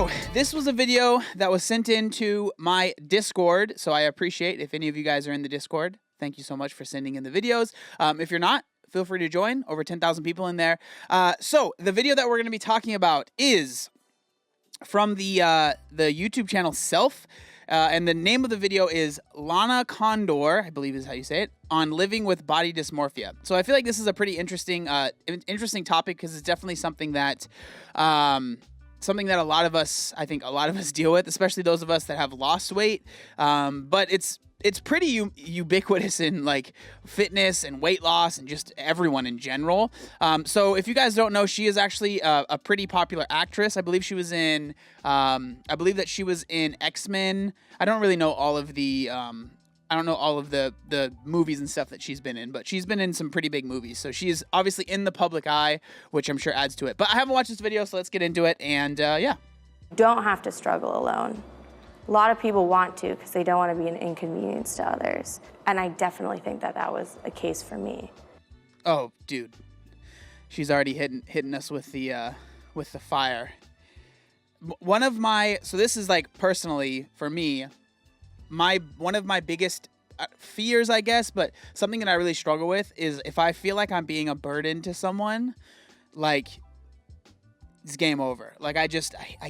So this was a video that was sent into my Discord. So I appreciate if any of you guys are in the Discord. Thank you so much for sending in the videos. If you're not, feel free to join. Over 10,000 people in there. So the video that we're going to be talking about is from the YouTube channel Self. And the name of the video is Lana Condor, I believe is how you say it, on living with body dysmorphia. So I feel like this is a pretty interesting topic because it's definitely something that a lot of us, I think a lot of us deal with, especially those of us that have lost weight. But it's pretty ubiquitous in like fitness and weight loss and just everyone in general. So if you guys don't know, she is actually a pretty popular actress. I believe she was in, I believe that she was in X-Men. I don't really know all of the, the movies and stuff that she's been in, but she's been in some pretty big movies. So she's obviously in the public eye, which I'm sure adds to it. But I haven't watched this video, so let's get into it. And yeah. You don't have to struggle alone. A lot of people want to because they don't want to be an inconvenience to others. And I definitely think that that was a case for me. Oh, dude. She's already hitting us with the fire. So this is like personally for me, one of my biggest fears, I guess, but something that I really struggle with is if I feel like I'm being a burden to someone, like it's game over. Like I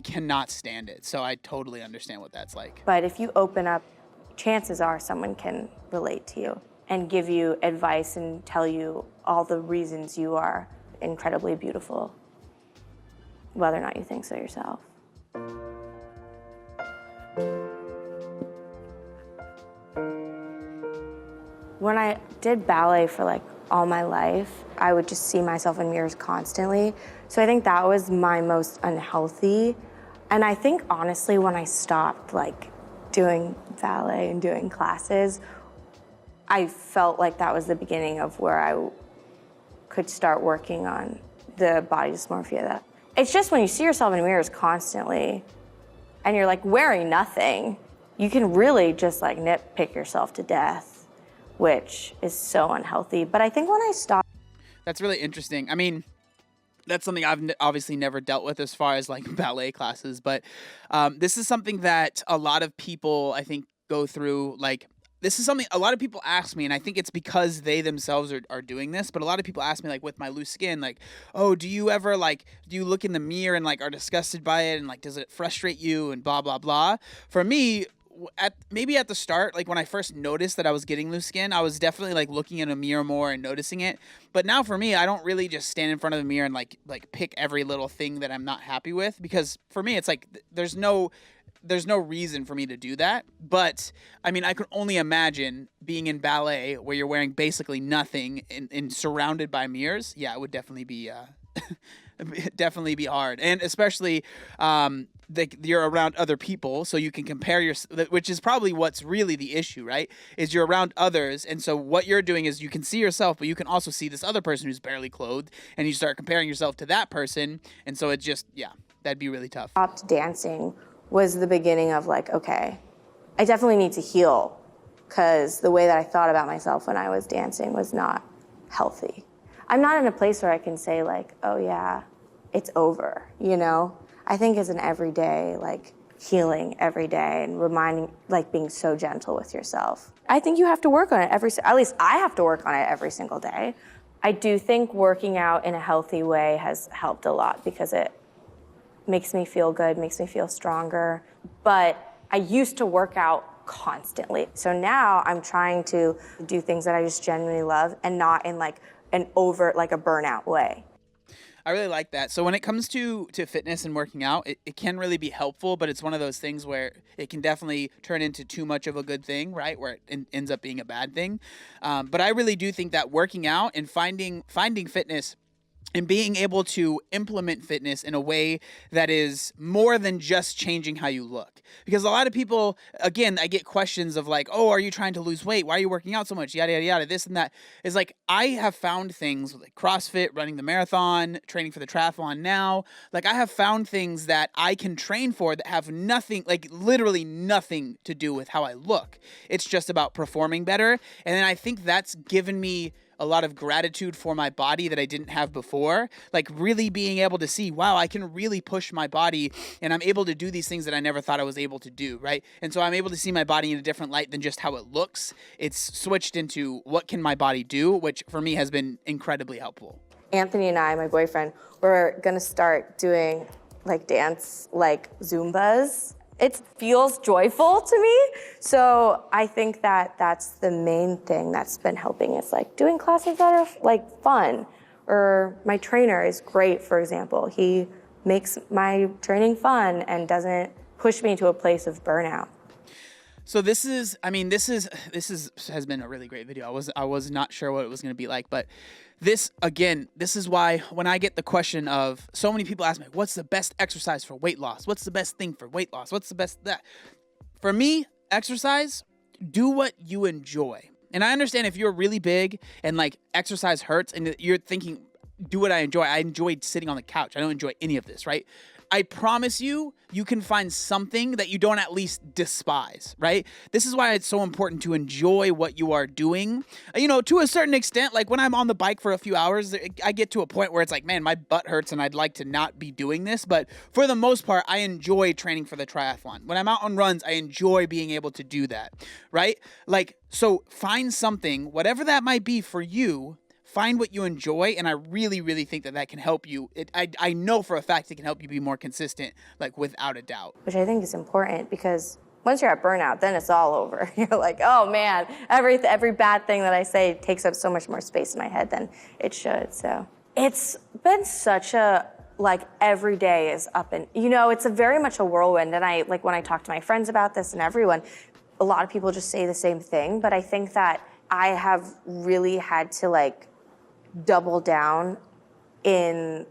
cannot stand it. So I totally understand what that's like. But if you open up, chances are someone can relate to you and give you advice and tell you all the reasons you are incredibly beautiful, whether or not you think so yourself. When I did ballet for like all my life, I would just see myself in mirrors constantly. So I think that was my most unhealthy. And I think honestly, when I stopped like doing ballet and doing classes, I felt like that was the beginning of where I could start working on the body dysmorphia. It's just when you see yourself in mirrors constantly and you're like wearing nothing, you can really just like nitpick yourself to death, which is so unhealthy. But I think when I stopped... That's really interesting. I mean, that's something I've obviously never dealt with as far as like ballet classes, but this is something that a lot of people, I think, go through. Like, this is something a lot of people ask me, and I think it's because they themselves are doing this, but a lot of people ask me, like, with my loose skin, like, oh, do you look in the mirror and like are disgusted by it, and like, does it frustrate you, and blah, blah, blah. For me, maybe at the start, like when I first noticed that I was getting loose skin, I was definitely like looking in a mirror more and noticing it. But now for me, I don't really just stand in front of the mirror and like pick every little thing that I'm not happy with, because for me, it's like there's no reason for me to do that. But I mean, I could only imagine being in ballet where you're wearing basically nothing and surrounded by mirrors. Yeah, it would definitely be definitely be hard, and especially you're around other people, so you can compare which is probably what's really the issue, right? Is you're around others, and so what you're doing is you can see yourself, but you can also see this other person who's barely clothed, and you start comparing yourself to that person, and so it just, yeah, that'd be really tough. Stopped dancing was the beginning of like, okay, I definitely need to heal, because the way that I thought about myself when I was dancing was not healthy. I'm not in a place where I can say like, oh yeah, it's over, you know? I think it's an everyday, like healing every day and reminding, like being so gentle with yourself. I think you have to work on it at least I have to work on it every single day. I do think working out in a healthy way has helped a lot because it makes me feel good, makes me feel stronger. But I used to work out constantly. So now I'm trying to do things that I just genuinely love and not in like an over, like a burnout way. I really like that. So when it comes to fitness and working out, it can really be helpful, but it's one of those things where it can definitely turn into too much of a good thing, right? Where it ends up being a bad thing. But I really do think that working out and finding fitness and being able to implement fitness in a way that is more than just changing how you look. Because a lot of people, again, I get questions of like, oh, are you trying to lose weight? Why are you working out so much? Yada, yada, yada, this and that. It's like, I have found things like CrossFit, running the marathon, training for the triathlon now. Like, I have found things that I can train for that have nothing, like literally nothing to do with how I look. It's just about performing better. And then I think that's given me a lot of gratitude for my body that I didn't have before. Like really being able to see, wow, I can really push my body and I'm able to do these things that I never thought I was able to do, right? And so I'm able to see my body in a different light than just how it looks. It's switched into what can my body do, which for me has been incredibly helpful. Anthony and I, my boyfriend, we're gonna start doing like dance, like Zumbas. It feels joyful to me. So I think that that's the main thing that's been helping is like doing classes that are like fun. Or my trainer is great, for example. He makes my training fun and doesn't push me to a place of burnout. So this has been a really great video. I was not sure what it was going to be like, but this is why when I get the question of so many people ask me, what's the best exercise for weight loss? What's the best thing for weight loss? What's the best that? For me, exercise, do what you enjoy. And I understand if you're really big and like exercise hurts and you're thinking, do what I enjoy. I enjoyed sitting on the couch. I don't enjoy any of this, right? I promise you, you can find something that you don't at least despise, right? This is why it's so important to enjoy what you are doing. You know, to a certain extent, like when I'm on the bike for a few hours, I get to a point where it's like, man, my butt hurts and I'd like to not be doing this. But for the most part, I enjoy training for the triathlon. When I'm out on runs, I enjoy being able to do that, right? Like, so find something, whatever that might be for you. Find what you enjoy, and I really, really think that can help you. I know for a fact it can help you be more consistent, like without a doubt. Which I think is important because once you're at burnout, then it's all over. You're like, oh man, every bad thing that I say takes up so much more space in my head than it should. So it's been such a, like every day is up and, it's a very much a whirlwind. And I, like when I talk to my friends about this and everyone, a lot of people just say the same thing. But I think that I have really had to like double down in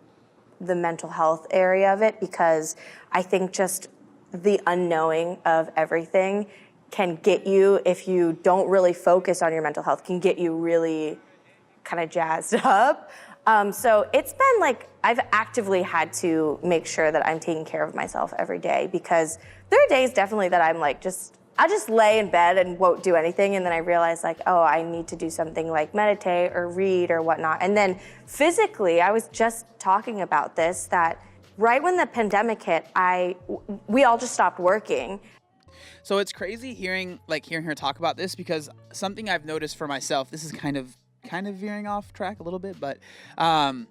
the mental health area of it because I think just the unknowing of everything can get you, if you don't really focus on your mental health, can get you really kind of jazzed up. So it's been like, I've actively had to make sure that I'm taking care of myself every day because there are days definitely that I'm like I just lay in bed and won't do anything. And then I realize like, oh, I need to do something like meditate or read or whatnot. And then physically, I was just talking about this, that right when the pandemic hit, we all just stopped working. So it's crazy hearing her talk about this because something I've noticed for myself, this is kind of veering off track a little bit, but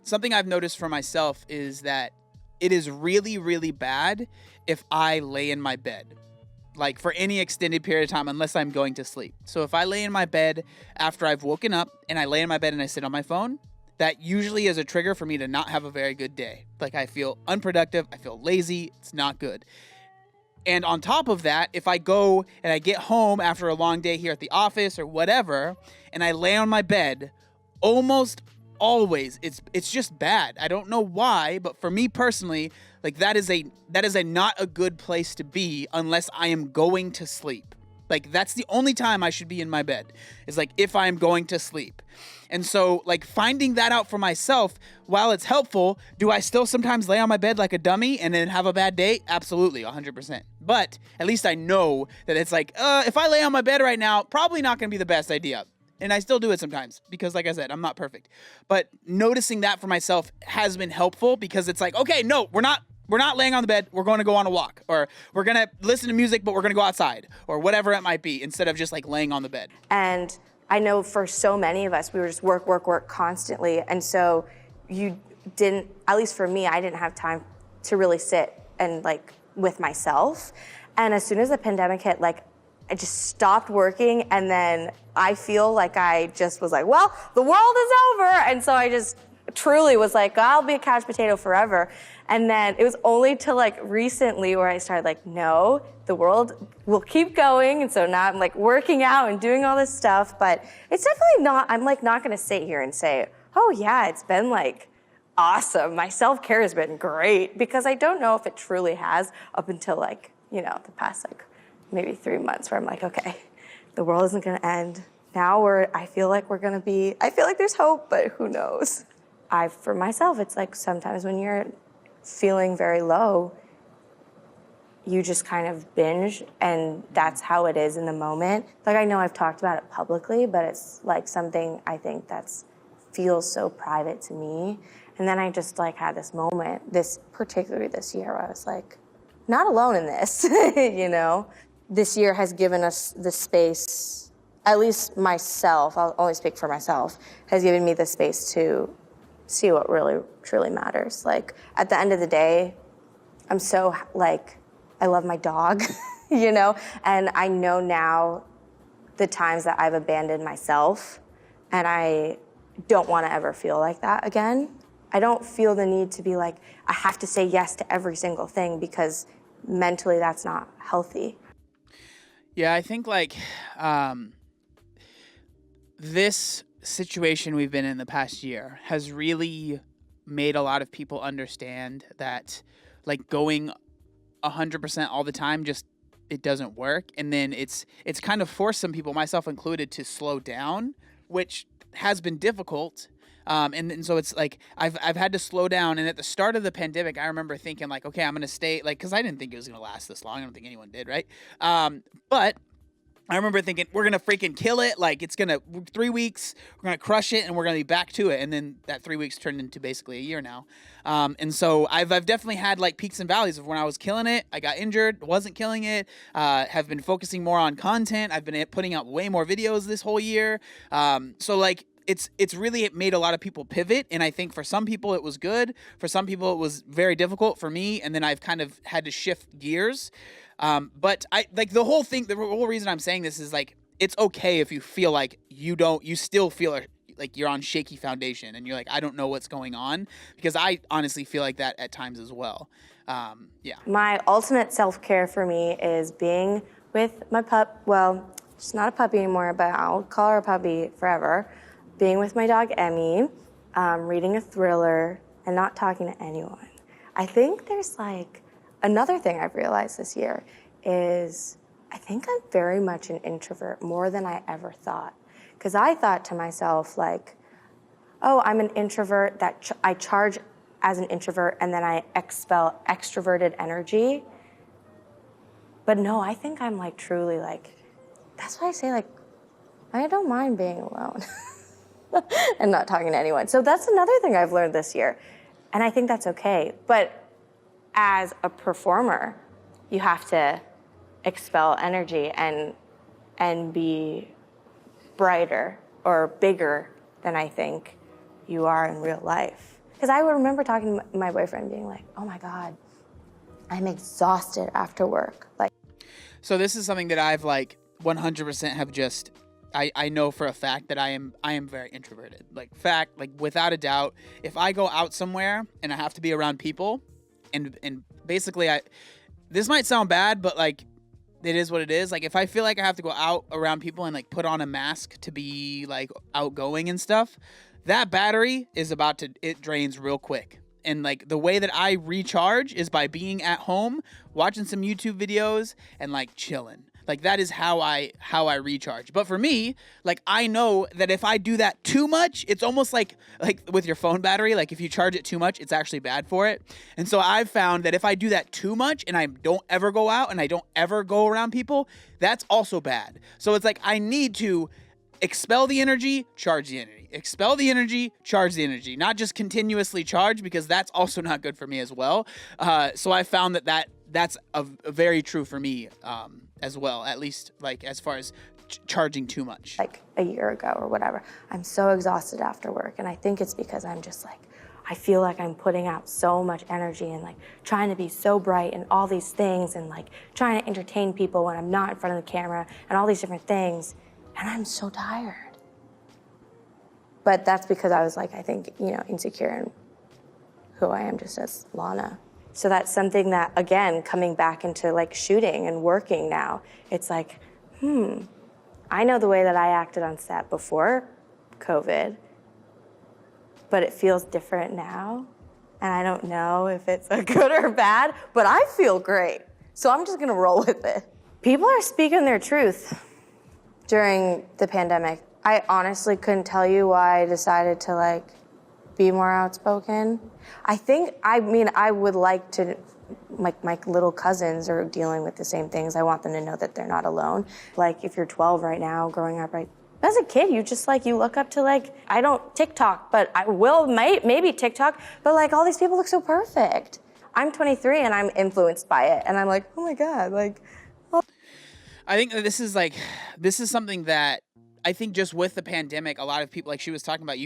something I've noticed for myself is that it is really, really bad if I lay in my bed. Like for any extended period of time, unless I'm going to sleep. So if I lay in my bed after I've woken up and I lay in my bed and I sit on my phone, that usually is a trigger for me to not have a very good day. Like I feel unproductive, I feel lazy, it's not good. And on top of that, if I go and I get home after a long day here at the office or whatever, and I lay on my bed, almost always it's just bad. I don't know why, but for me personally, like that is a not a good place to be unless I am going to sleep. Like that's the only time I should be in my bed is like if I am going to sleep. And so like finding that out for myself, while it's helpful, do I still sometimes lay on my bed like a dummy and then have a bad day? Absolutely, 100%. But at least I know that it's like, if I lay on my bed right now, probably not going to be the best idea. And I still do it sometimes because, like I said, I'm not perfect. But noticing that for myself has been helpful because it's like, okay, no, we're not laying on the bed. We're going to go on a walk, or we're going to listen to music, but we're going to go outside, or whatever it might be, instead of just like laying on the bed. And I know for so many of us, we were just work constantly. And so at least for me, I didn't have time to really sit and like with myself. And as soon as the pandemic hit, like I just stopped working, and then I feel like I just was like, well, the world is over. And so I just truly was like, I'll be a couch potato forever. And then it was only till like recently where I started like, no, the world will keep going. And so now I'm like working out and doing all this stuff, but it's definitely I'm like not gonna sit here and say, oh yeah, it's been like awesome. My self-care has been great, because I don't know if it truly has up until like, the past like maybe 3 months where I'm like, okay, the world isn't gonna end. Now I feel like there's hope, but who knows? For myself, it's like sometimes when you're feeling very low, you just kind of binge, and that's how it is in the moment. Like, I know I've talked about it publicly, but it's like something I think that's feels so private to me. And then I just like had this moment, particularly this year, where I was like, not alone in this, you know? This year has given us the space, at least myself, I'll only speak for myself, has given me the space to see what really, truly matters. Like, at the end of the day, I'm so, like, I love my dog, you know? And I know now the times that I've abandoned myself, and I don't want to ever feel like that again. I don't feel the need to be like, I have to say yes to every single thing, because mentally that's not healthy. Yeah, I think like this situation we've been in the past year has really made a lot of people understand that like going 100% all the time just it doesn't work, and then it's kind of forced some people, myself included, to slow down, which has been difficult. And so it's like I've had to slow down. And at the start of the pandemic, I remember thinking like, okay, I'm gonna stay, like, because I didn't think it was gonna last this long. I don't think anyone did, right? But I remember thinking we're gonna freaking kill it. Like, it's gonna 3 weeks, we're gonna crush it, and we're gonna be back to it. And then that 3 weeks turned into basically a year now. And so I've definitely had like peaks and valleys of when I was killing it, I got injured, wasn't killing it. Have been focusing more on content. I've been putting out way more videos this whole year. So like it's really made a lot of people pivot, and I think for some people it was good. For some people it was very difficult. For me, and then I've kind of had to shift gears. But I like the whole reason I'm saying this is like, it's okay if you feel like you still feel like you're on shaky foundation and you're like, I don't know what's going on, because I honestly feel like that at times as well. Yeah. My ultimate self-care for me is being with my pup. Well, she's not a puppy anymore, but I'll call her a puppy forever. Being with my dog, Emmy, reading a thriller, and not talking to anyone. I think there's like, another thing I've realized this year is I think I'm very much an introvert, more than I ever thought. Because I thought to myself like, oh, I'm an introvert, that I charge as an introvert and then I expel extroverted energy. But no, I think I'm like truly like, that's why I say like, I don't mind being alone and not talking to anyone. So that's another thing I've learned this year. And I think that's okay. But as a performer, you have to expel energy and be brighter or bigger than I think you are in real life. Because I would remember talking to my boyfriend being like, oh my God, I'm exhausted after work. Like, so this is something that I've like 100% have just, I know for a fact that I am very introverted. Like without a doubt, if I go out somewhere and I have to be around people, and basically this might sound bad, but like it is what it is. Like if I feel like I have to go out around people and like put on a mask to be like outgoing and stuff, that battery is it drains real quick. And like the way that I recharge is by being at home, watching some YouTube videos and like chilling. Like that is how I recharge. But for me, like I know that if I do that too much, it's almost like with your phone battery, like if you charge it too much, it's actually bad for it. And so I've found that if I do that too much and I don't ever go out and I don't ever go around people, that's also bad. So it's like I need to expel the energy, charge the energy. Expel the energy, charge the energy. Not just continuously charge, because that's also not good for me as well. So I found that's a very true for me as well, at least like as far as charging too much. Like a year ago or whatever, I'm so exhausted after work, and I think it's because I'm just like, I feel like I'm putting out so much energy and like trying to be so bright and all these things and like trying to entertain people when I'm not in front of the camera and all these different things, and I'm so tired. But that's because I was like, I think, insecure in who I am just as Lana. So that's something that, again, coming back into like shooting and working now, it's like, I know the way that I acted on set before COVID, but it feels different now. And I don't know if it's a good or bad, but I feel great. So I'm just gonna roll with it. People are speaking their truth during the pandemic. I honestly couldn't tell you why I decided to like be more outspoken. I would like to my little cousins are dealing with the same things. I want them to know that they're not alone. Like if you're 12 right now, growing up right, as a kid, you just like, you look up to like, I don't TikTok, but I will maybe TikTok, but like all these people look so perfect. I'm 23 and I'm influenced by it. And I'm like, oh my God, like. Oh. I think that this is something that I think just with the pandemic, a lot of people, like she was talking about,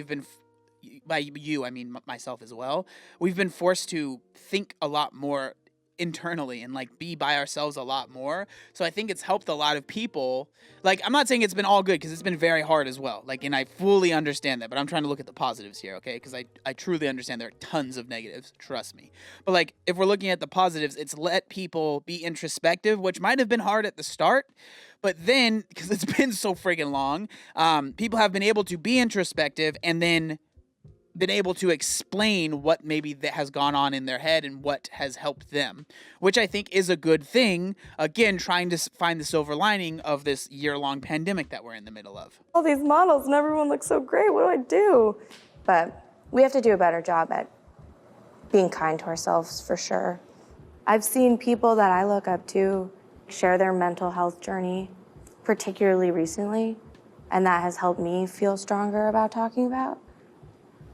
by you, I mean myself as well, we've been forced to think a lot more internally and like be by ourselves a lot more. So I think it's helped a lot of people. Like, I'm not saying it's been all good, because it's been very hard as well. Like, and I fully understand that, but I'm trying to look at the positives here, okay? Because I truly understand there are tons of negatives, trust me. But like, if we're looking at the positives, it's let people be introspective, which might have been hard at the start, but then, because it's been so friggin' long, people have been able to be introspective and then been able to explain what maybe that has gone on in their head and what has helped them, which I think is a good thing. Again, trying to find the silver lining of this year-long pandemic that we're in the middle of. All these models and everyone looks so great. What do I do? But we have to do a better job at being kind to ourselves, for sure. I've seen people that I look up to share their mental health journey, particularly recently, and that has helped me feel stronger about talking about,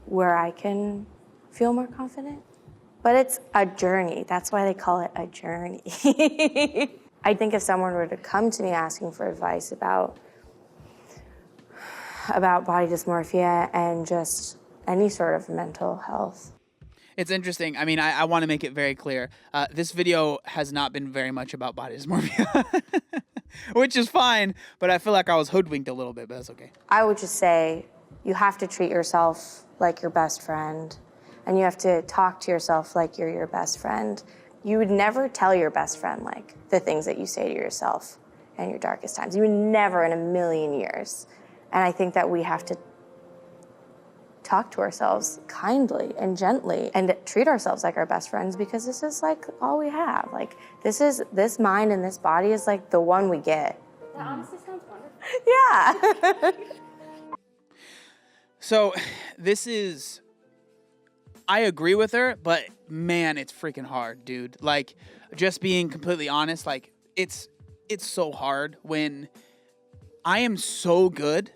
where I can feel more confident. But it's a journey. That's why they call it a journey. I think if someone were to come to me asking for advice about body dysmorphia and just any sort of mental health. It's interesting. I mean, I want to make it very clear. This video has not been very much about body dysmorphia, which is fine, but I feel like I was hoodwinked a little bit, but that's okay. I would just say you have to treat yourself like your best friend, and you have to talk to yourself like you're your best friend. You would never tell your best friend like the things that you say to yourself in your darkest times. You would never in a million years. And I think that we have to talk to ourselves kindly and gently and treat ourselves like our best friends, because this is like all we have. Like this mind and this body is like the one we get. That honestly sounds wonderful. Yeah. So I agree with her, but man, it's freaking hard, dude. Like, just being completely honest, like it's so hard when I am so good.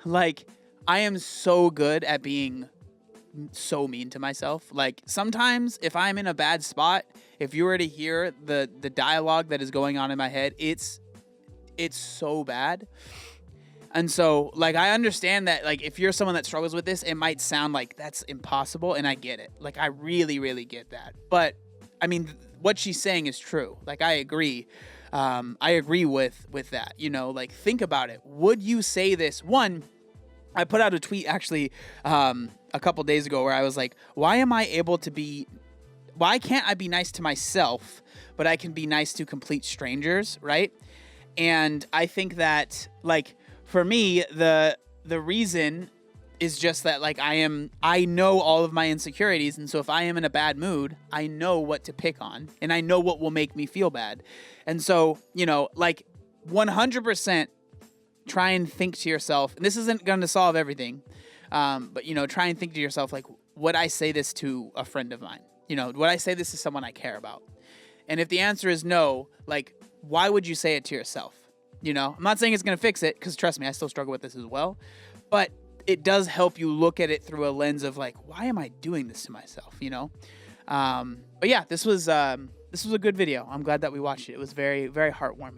Like, I am so good at being so mean to myself. Like, sometimes if I'm in a bad spot, if you were to hear the dialogue that is going on in my head, it's so bad. And so, like, I understand that, like, if you're someone that struggles with this, it might sound like that's impossible, and I get it. Like, I really, really get that. But, I mean, what she's saying is true. Like, I agree. I agree with that. You know, like, think about it. Would you say this? One, I put out a tweet, actually, a couple days ago where I was like, why can't I be nice to myself, but I can be nice to complete strangers, right? And I think that, like, for me, the reason is just that, like, I know all of my insecurities, and so if I am in a bad mood, I know what to pick on, and I know what will make me feel bad. And so, you know, like, 100% try and think to yourself, and this isn't going to solve everything, but, you know, try and think to yourself, like, would I say this to a friend of mine? You know, would I say this to someone I care about? And if the answer is no, like, why would you say it to yourself? You know, I'm not saying it's going to fix it, because trust me, I still struggle with this as well. But it does help you look at it through a lens of, like, why am I doing this to myself, you know? But yeah, this was a good video. I'm glad that we watched it. It was very, very heartwarming.